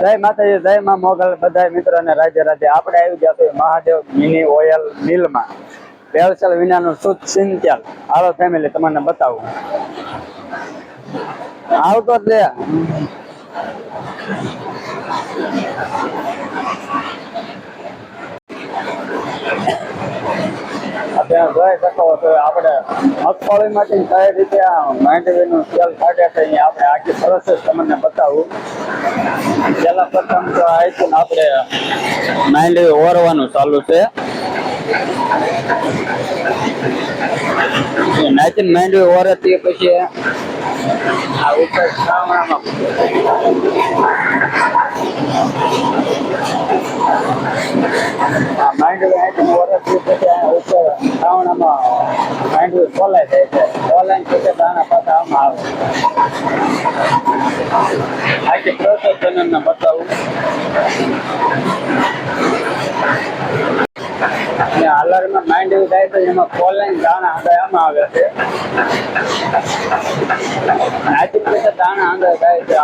જય માતાજી, જય માં મોગલ, બધા મિત્રોને રાજ્ય રાજ્ય. આપણે આવી ગયા તો મહાદેવ મિની ઓઇલ મિલમાં ભેળસેળ વિનાનું શુદ્ધ સિંચાલ. હાલો ફેમિલી, તમને બતાવું. આવતો જ લે. અત્યારે જોઈ શકો છો આપણે મગફળીમાંથી કઈ રીતે માંડવીનું તેલ કાઢે છે અહીંયા આપણે આખી પ્રોસેસ તમને બતાવું. પેલા પ્રથમ તો આવીને આપણે માંડવી ઓરવાનું ચાલુ છે. નાચીને માંડવી ઓરે તે પછી આ ઉપર શ્રાવણામાં માંડવી નાચીને ઓરે તે પછી ઉપર શ્રાવણામાં માંડવી ખોલાઈ જાય છે. ખોલાઈને પછી દાણા પાછા આમાં આવે. આખી પ્રોસેસ તમને બતાવું. હાલરમાં માંડવી થાય તો એમાં ખોલાઈને દાણા આમાં આવે છે. નાચી પછી દાણા અંદર થાય છે.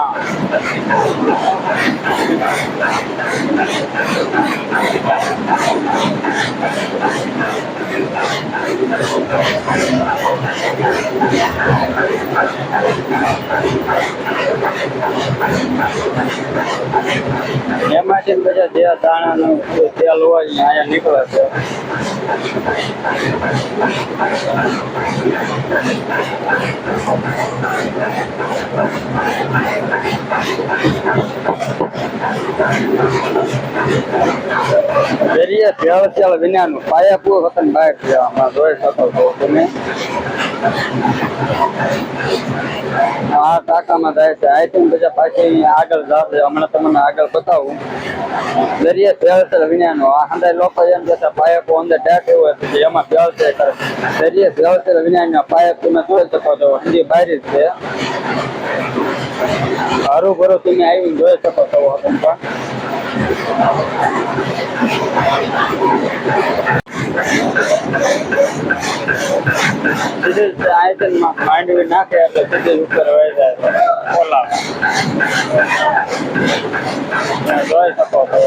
એમાંથી બધા જે દાણાનું તેલ હોય અહીંયા નીકળે છે. ભેળસેળ વિનાનું પાયાપુર વતન બહાર જવામાં જોઈ શકો છો તમે. આ ટાંકામાં જાય છે. આઈથી પછી પાછી આગળ જશે. હમણાં તમને આગળ બતાવું. દરિયે ભેળસેળ વિનાનું આ હંધાય લોકો એમ જતા પાયપો અંદર ડાકે હોય પછી એમાં ભેળસેળ કરે. દરિયે ભેળસેળ વિનાના પાયપ તમે જોઈ શકો છો. હજી બહાર જ છે. હરું ભરું તમે આવીને જોઈ શકો છો. માંડવી નાખે એટલે સીધી ઉપર વહી જાય ખોલા જોઈ શકો છો.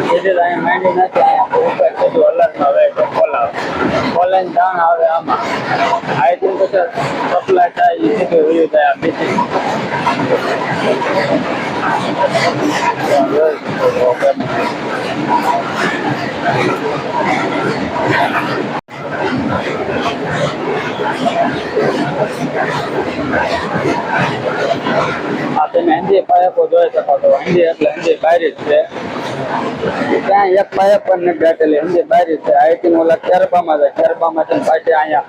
સીધી અહીંયા માંડવી નાખે ઉપર સીધું અલગમાં વહે છે. ખોલાઈને દાણ આવે આમાં. આઈથી પછી સપ્લાય થાય એ સીધું વયું જાય આ બીજી. આ તમે હંજી પાયપો જોઈ શકો છો. હંજી એટલે હંજી બહાર જ છે. ત્યાં એક પાયપ પણ નથી ઘાટેલી. હંજી બહાર જ છે. આઈથી ઓલા ખેરબામાં જાય. ખેરબામાં પાછી અહીંયા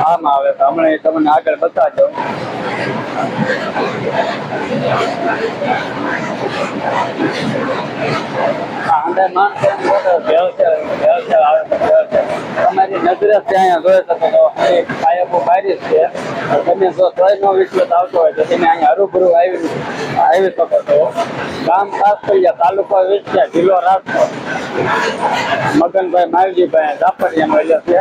આમાં આવે તો હમણાં તમને આગળ બતાવજો. અંદર માણસો ભેળસેળ આવે તો ભેળસેળ તમારી નજરે ત્યાં જોઈ શકો છો. પાયપો બહાર જ છે. તમે જો તોય નો વિશ્વાસ આવતો હોય તો તમે અહીંયા હરુભરું આવી શકો છો. ગામ ખાસ થઈ ગયા, તાલુકો વિસ્યા, જિલ્લો રાજકોટ. મગનભાઈ માવજીભાઈ દાપરિયામાં એટલે છે.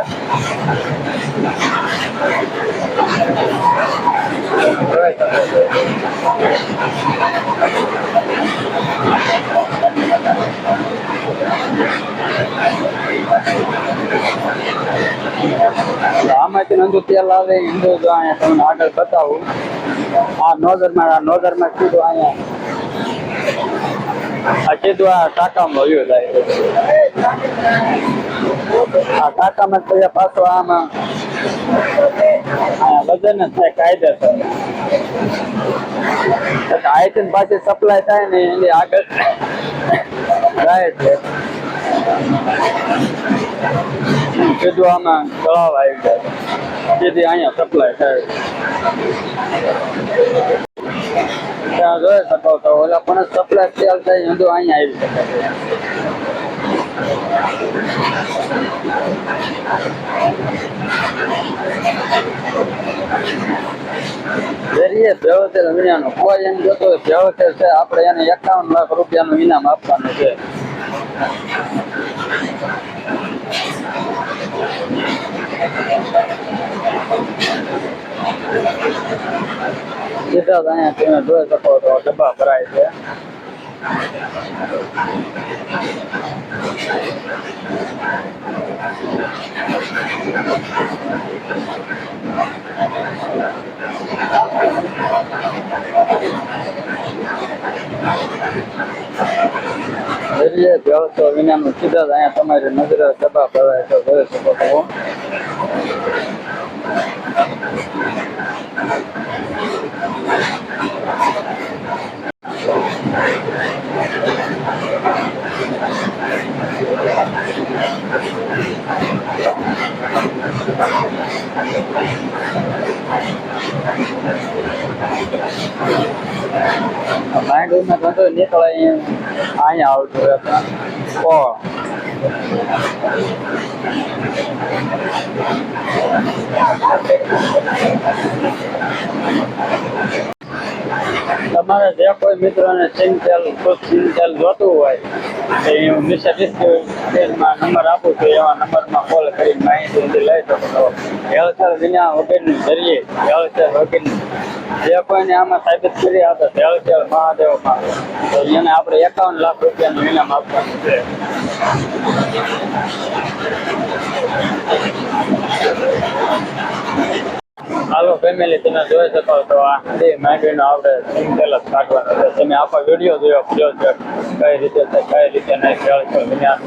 આમાંથી નંદુ તેલ આવે હિન્દુ જો અહીંયા તમને આગળ બતાવું. આ નોઝરમાં સીધું અહીંયા આ સીધું આ ટાંકામાં વયું જાય. આ ટાંકામાં પછી પાછો આમાં વજન જ થાય કાયદેસર. આઈથી પાછી સપ્લાય થાય ને એની આગળ જાય છે. સીધું આમાં તળાવ આવી જાય. સીધી અહીંયા સપ્લાય થાય. ત્યાં જોઈ શકો છો. ઓલા પણ સપ્લાય તેલ થાય બધું અહીંયા આવી શકે છે. દરિયે ભેળસેળ વિનાનું કોઈ એમ જોતો ભેળસેળ છે આપણે એને 51 લાખ રૂપિયાનું ઇનામ આપવાનું છે. સીધા જ અહીંયા તમે જોઈ શકો તો ડબ્બા ભરાય છે. વ્યવસ્થા વિનાનું સીધા જ અહીંયા તમારી નજરે ડબ્બા ભરાય તો જોઈ શકો છો. માંડવીમાં ધંધો નીકળે અહીંયા આવતું રહેતા. તમારે જે કોઈ મિત્રોને સિંગતેલ જોતું હોય તો હું નીચે ડિસ્ક્રિપ્શનમાં નંબર આપું છું. એવા નંબરમાં કોલ કરી માહિતી લઈ શકો છો. ભેળસેળ વિના વગરની જરીએ ભેળસેળ વગરની જે કોઈને આમાં સાબિત કરી આપે ભેળસેળ મહાદેવમાં તો એને આપણે 51 લાખ રૂપિયાનું ઇનામ આપવાનું છે. હાલો ફેમિલી, તમે જોઈ શકો તો આ માંડવીનો આપણે સિંગતેલ જ કાઢવાનો છે. તમે આખો વિડીયો જોયો કઈ રીતે છે કઈ રીતે નહીં ભેળસેળ વિના.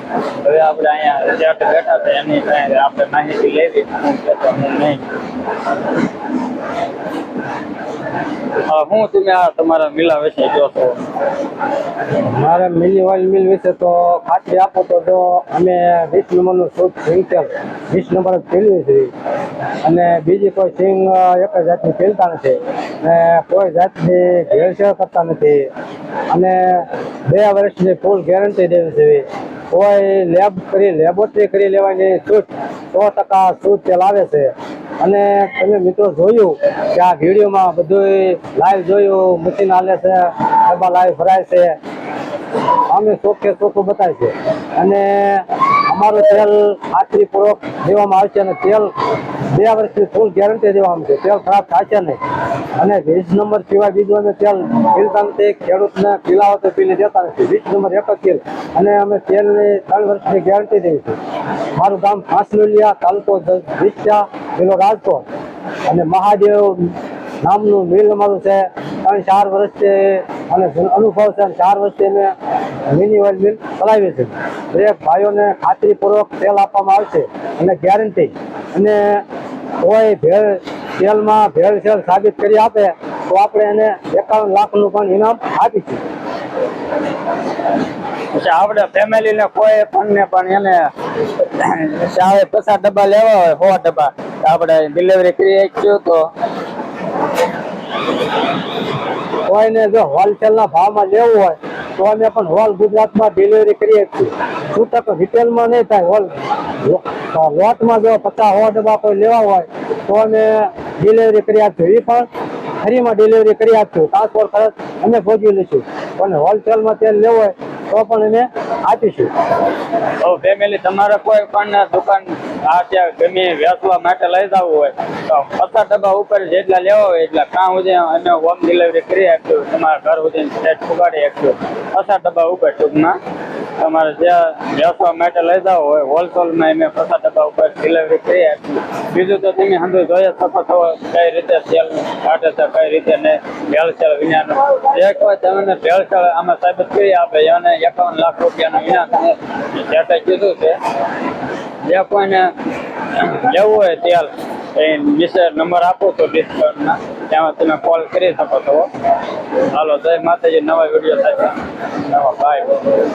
હવે આપણે અહીંયા સેટ બેઠા છે એની કાંઈ આપણે માહિતી લેવી હું કહેતો હું નહીં. હું તમે આ તમારા મિલા વિશે કહો છો? મારા મિલી ઓઇલ મિલ વિશે તો ખાતરી આપો તો જો અમે 20 નંબરનું શુદ્ધ સિંગતેલ 20 નંબર જ પીલ્યું છે અને બીજી કોઈ સિંગ એક જ જાતની પીલતા નથી ને કોઈ જાતની ભેળસેળ કરતા નથી અને 2 વર્ષની ફૂલ ગેરંટી દેવી છે. કોઈ લેબોરેટરી કરી લેવાની છૂટ 100% શુદ્ધ તેલ આવે છે. અને તમે મિત્રો જોયું કે આ વિડીયોમાં બધું લાઈવ જોયું, મશીન હાલે છે, ડબ્બા લાઈવ ભરાય છે, અમે ચોખ્ખે ચોખ્ખું બતાવે છે અને અમારું તેલ ખાતરીપૂર્વક દેવામાં આવશે અને તેલ 2 વર્ષની ફૂલ ગેરંટી દેવામાં આવશે. તેલ ખરાબ થશે નહીં અને 20 નંબર સિવાય બીજું અમે તેલ પીલતા નથી. ખેડૂતને પીલાવો તો પીલી દેતા નથી. 20 નંબર એક જ તેલ અને અમે તેલની 3 વર્ષની ગેરંટી દઈએ છીએ. મારું ગામ ફાંસલુલિયા, તાલુકો વિછા, જિલ્લો રાજકોટ અને મહાદેવ નામનું મિલ અમારું છે. 3-4 વર્ષથી અને અનુભવ છે. 4 વર્ષથી અમે મિની ઓઇલ મિલ ચલાવીએ છીએ. દરેક ભાઈઓને ખાતરીપૂર્વક તેલ આપવામાં આવશે અને ગેરંટી. અને કોઈ તેલમાં ભેળસેળ સાબિત કરી આપે તો આપણે એને 51 લાખનું પણ ઇનામ આપીશું. આપણે ફેમિલીને કોઈ પણ એને 50 ડબ્બા લેવા હોય 100 ડબ્બા આપણે ડિલિવરી કરી આપીશું. તો કોઈને જો હોલસેલના ભાવમાં લેવું હોય તો અમે પણ હોલ ગુજરાતમાં ડિલિવરી કરીએ છીએ. છૂટક રિટેલમાં નહીં થાય. લોટમાં જો 50-100 ડબ્બા કોઈ લેવા હોય તો અમે ડિલિવરી કરી આપીશું. એ પણ ફ્રીમાં ડિલિવરી કરી આપીશું. ટ્રાન્સપોર્ટ ખર્ચ અમે ભોગવી લઈશું. અને હોલસેલમાં તેલ લેવું હોય તો પણ અમે આપીશું. ફેમિલી તમારે કોઈ પણ દુકાન આ ત્યાં ગમે વેચવા માટે લઈ જવું હોય તો 50 ડબ્બા ઉપર જેટલા લેવા હોય એટલા કાં સુધી અમે હોમ ડિલિવરી કરી આપીશું. તમારા ઘર સુધી સેટ પુગાડી આપીશું. 50 ડબ્બા ઉપર ટૂંકમાં તમારે જ્યાં વેચવા માટે લઈ જવું હોય હોલસેલમાં અમે 50 ડબ્બા ઉપર ડિલિવરી કરી આપીશું. બીજું તો તમે સમજો જોઈએ શકો છો કઈ રીતે તેલ કાઢે છે કઈ રીતે નહીં ભેળસેળ વિનાનું. જે કોઈ તમને ભેળસેળ આમાં સાબિત કરી આપે એને 51 લાખ રૂપિયાનું ઇનામ જેટે કીધું છે. જે કોઈને લેવું હોય તેલ એ નીચે નંબર આપો તો ડિસ્કાઉન્ટમાં ત્યાં તમે કોલ કરી શકો છો. હાલો, જય માતાજી. નવા વિડીયો સાથે નવા બાય.